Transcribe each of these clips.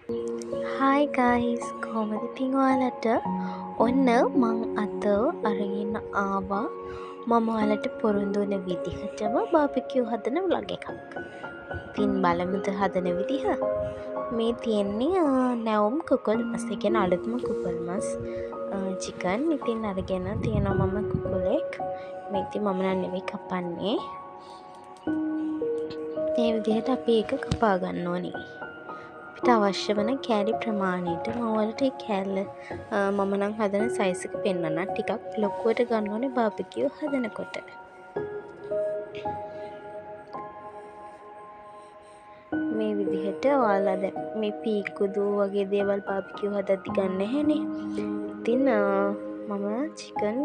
Hi guys, කොහොමද ඉතින් ඔයාලට? ඔන්න මං අද අරගෙන ආවා මම ඔයාලට පොරොන්දු වුණ විදිහටම බාබිකියු හදන vlog එකක්. ඉතින් බලමුද හදන විදිහ? මේ තියෙන්නේ නැවුම් කුකුල් මස්. ඒ කියන්නේ අලුත්ම කුකුල් මස්. චිකන් ඉතින් අරගෙන තියෙනවා මම කුකුලෙක්. මේ ඉතින් මම නෙවෙයි කපන්නේ. මේ විදිහට අපි ඒක කපා ගන්න ඕනේ. අපිට අවශ්‍ය වන කෑලි ප්‍රමාණයට මම ඔයාලට ඒ කෑල්ල මම නම් හදන සයිස් එක පෙන්වන්නම්. ටිකක් ලොකුවට ගන්න ඕනේ බාබිකියු හදනකොට. මේ විදිහට ඔයාලා දැන් මේ පීකුදු වගේ දේවල් බාබිකියු හදද්දි ගන්න නැහැනේ. ඉතින් මම චිකන්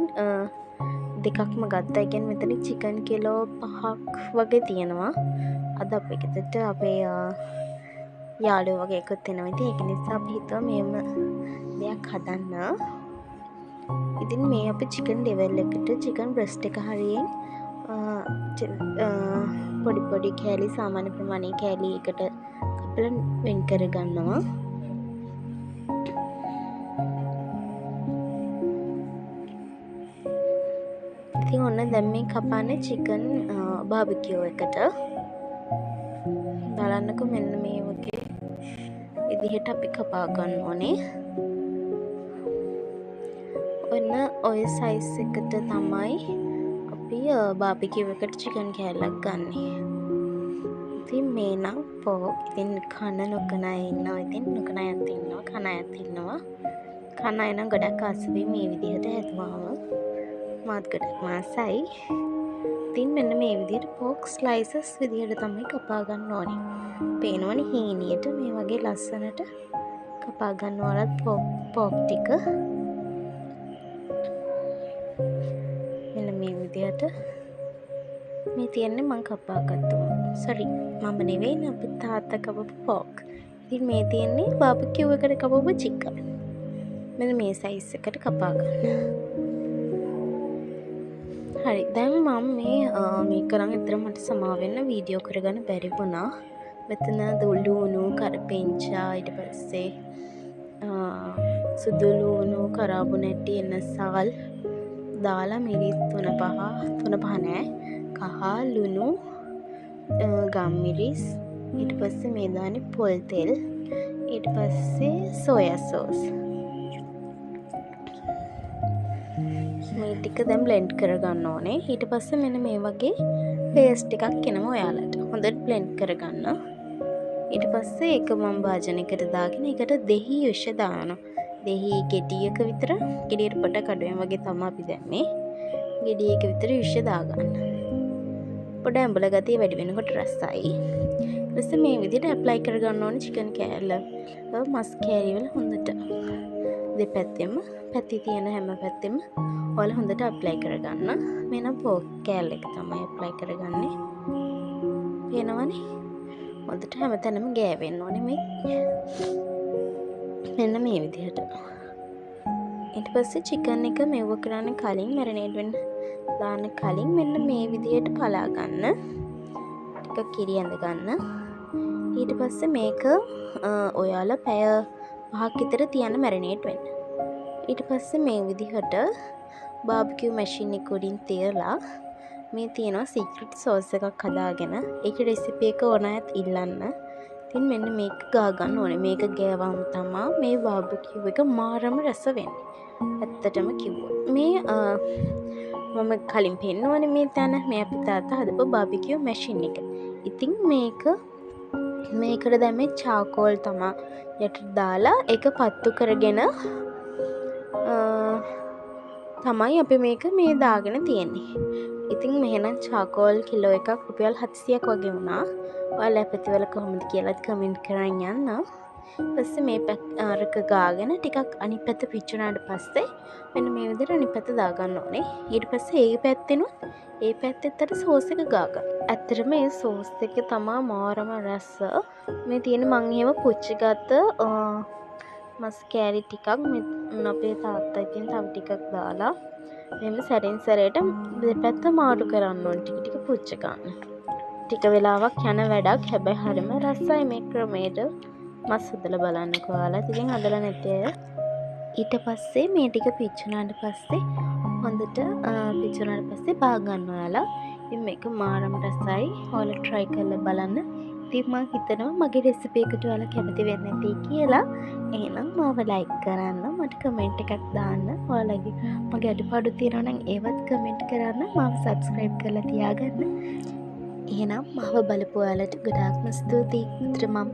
දෙකක්ම ගත්තා. ඒ කියන්නේ මෙතන චිකන් කිලෝ 5ක් වගේ තියෙනවා. අද අපේ ගෙදරට අපේ යාළුවෝ වගේ එකතු වෙනවා. ඉතින් ඒක නිසා අපි හිතුවා මෙහෙම දෙයක් හදන්න. ඉතින් මේ අපි චිකන් ඩෙවල් එකට චිකන් බ්‍රෙස්ට් එක හරියෙන් පොඩි පොඩි කෑලි සාමාන්‍ය ප්‍රමාණයේ කෑලි එකට කපලා වෙන් කර ගන්නවා. ඉතින් ඔන්න දැන් මේ කපන්නේ චිකන් බාබිකියු එකට. බලන්නකෝ මෙන්න මේ වගේ විදිහට අපි කපා ගන්න ඕනේ. ඔන්න ඔය සයිස් එකට තමයි අපි බාබිකියු එකට චිකන් කෑල්ලක් ගන්නෙ. ඉතින් මේ නම් පෝක්. ඉතින් කන නොකන අය ඉන්නවා. ඉතින් නොකන අයත් ඉන්නවා. කන අයත් ඉන්නවා. කන අය නම් ගොඩක් ආසයි මේ විදිහට හැදුවාම. මාත් ගොඩක් ආසයි. ඉතින් මෙන්න මේ විදිහට පෝක් ස්ලයිසස් විදිහට තමයි කපා ගන්න ඕනේ. පේනවනේ හීනියට මේ වගේ ලස්සනට කපා ගන්න ඕනත් පෝක් ටික. මෙන්න මේ විදිහට මේ තියන්නේ මං කපාගත්තු. සෝරි මම නෙවෙයි අපේ තාත්තා කපපු පෝක්. ඉතින් මේ තියන්නේ බාබිකියු එකට කපපු චිකන්. මෙන්න මේ සයිස් එකට කපා ගන්න. හරි දැන් මම මේ කරන් අතර මට සමා වෙන්න වීඩියෝ කරගන්න බැරි වුණා. මෙතන දුලුණු කරපෙංචා ඊට පස්සේ සුදු ලුණු කරාබු නැටි එනසල් දාලා මිරිස් තුන පහ නෑ කහ ලුණු ගම්මිරිස් ඊට පස්සේ මේ දාන්නේ පොල් තෙල් ඊට පස්සේ සෝයා සෝස් මේ ටික දැන් බ්ලෙන්ඩ් කරගන්න ඕනේ. ඊට පස්සේ මෙන්න මේ වගේ පේස්ට් එකක් එනවා ඔයාලට. හොඳට බ්ලෙන්ඩ් කරගන්න. ඊට පස්සේ ඒක මම භාජනයකට දාගෙන ඒකට දෙහි යොෂ දානවා. දෙහි ගෙඩියක විතර ගෙඩියට පොඩක් අඩුවෙන් වගේ තමයි අපි දැම්මේ. ගෙඩියක විතර යොෂ දාගන්න. පොඩ ඇඹල ගතිය වැඩි වෙනකොට රසයි. ඊට පස්සේ මේ විදිහට ඇප්ලයි කරගන්න ඕනේ චිකන් කෑල්ල. මස් කෑලි වල හොඳට දෙපැත්තෙම පැති තියෙන හැම පැත්තෙම ඔයාලා හොඳට ඇප්ලයි කරගන්න. මේ නම් පෝක් කෑල්ල එක තමයි ඇප්ලයි කරගන්නේ. පේනවනේ? හොඳට හැමතැනම ගෑවෙන්න ඕනේ මේ. මෙන්න මේ විදිහට. ඊට පස්සේ චිකන් එක මෙව කරන්න කලින් මැරිනේට් වෙන්න දාන්න කලින් මෙන්න මේ විදිහට පලා ගන්න. ටිකක් කිරි ඇඳ ගන්න. ඊට පස්සේ මේක ඔයාලා පැය 5ක් විතර තියන්න මැරිනේට් වෙන්න. ඊට පස්සේ මේ විදිහට බාබිකියු මැෂින් එක උඩින් තියලා මේ තියෙනවා සීක්‍රට් සෝස් එකක් හදාගෙන ඒකේ රෙසිපි එක ඕන අයත් ඉල්ලන්න. ඉතින් මෙන්න මේක ගා ගන්න ඕනේ. මේක ගෑවම තමයි මේ බාබිකියු එක මාරම රස වෙන්නේ. ඇත්තටම කිව්වොත්. මේ මම කලින් පෙන්නුවනේ මේ තැන මේ අපේ තාත්තා හදපු බාබිකියු මැෂින් එක. ඉතින් මේකට දැම්මේ චාකෝල් තමයි යටට දාලා ඒක පත්තු කරගෙන තමයි අපි මේක මේ දාගෙන තියෙන්නේ. ඉතින් මෙහෙනම් චාකෝල් කිලෝ එකක් රුපියල් 700ක් වගේ වුණා. ඔයාලා පැතිවල කොහොමද කියලා කමෙන්ට් කරන් යන්න. ඊපස්සේ මේ අරක ගාගෙන ටිකක් අනිත් පැත්ත පිච්චුණාට පස්සේ මෙන්න මේ විදිහට අනිත් පැත්ත දා ගන්න ඕනේ. ඊට පස්සේ ඒ පැත්තෙනුත් ඒ පැත්තෙත් අර සෝස් එක ගා ගන්න. ඇත්තටම මේ සෝස් එක තමයි මාරම රස. මේ තියෙන මං එහෙම පුච්චි ගත්ත මස් කෑලි ටිකක් අපේ තාත්තා ඉතින් තව ටිකක් දාලා මෙහෙම සැරින් සැරේට දෙපැත්ත මාරු කරන්න ඕනේ. ටික පුච්ච ගන්න. ටික වෙලාවක් යන වැඩක්. හැබැයි හරිම රසයි මේ ක්‍රමයට. මස් හදලා බලන්නකෝ ඔයාලා. ඉතින් හදලා නැති අය. ඊට පස්සේ මේ ටික පිච්චුණාට පස්සේ හොඳට පිච්චුණාට පස්සේ බා ගන්න ඔයාලා. ඉතින් මේක මාරම රසයි. ඔයාලා try කරලා බලන්න. ඉතින් මම හිතනවා මගේ රෙසිපි එකට ඔයාලා කැමති වෙන්නේ නැති කියලා. එහෙනම් මාව like කරන්න, මට comment එකක් දාන්න. ඔයාලගේ මගේ අඩුපාඩු තියෙනවා නම් ඒවත් comment කරන්න. මාව subscribe කරලා තියාගන්න. එහෙනම් මාව බලපු ඔයාලට ගොඩාක්ම ස්තුතියි. උතර මම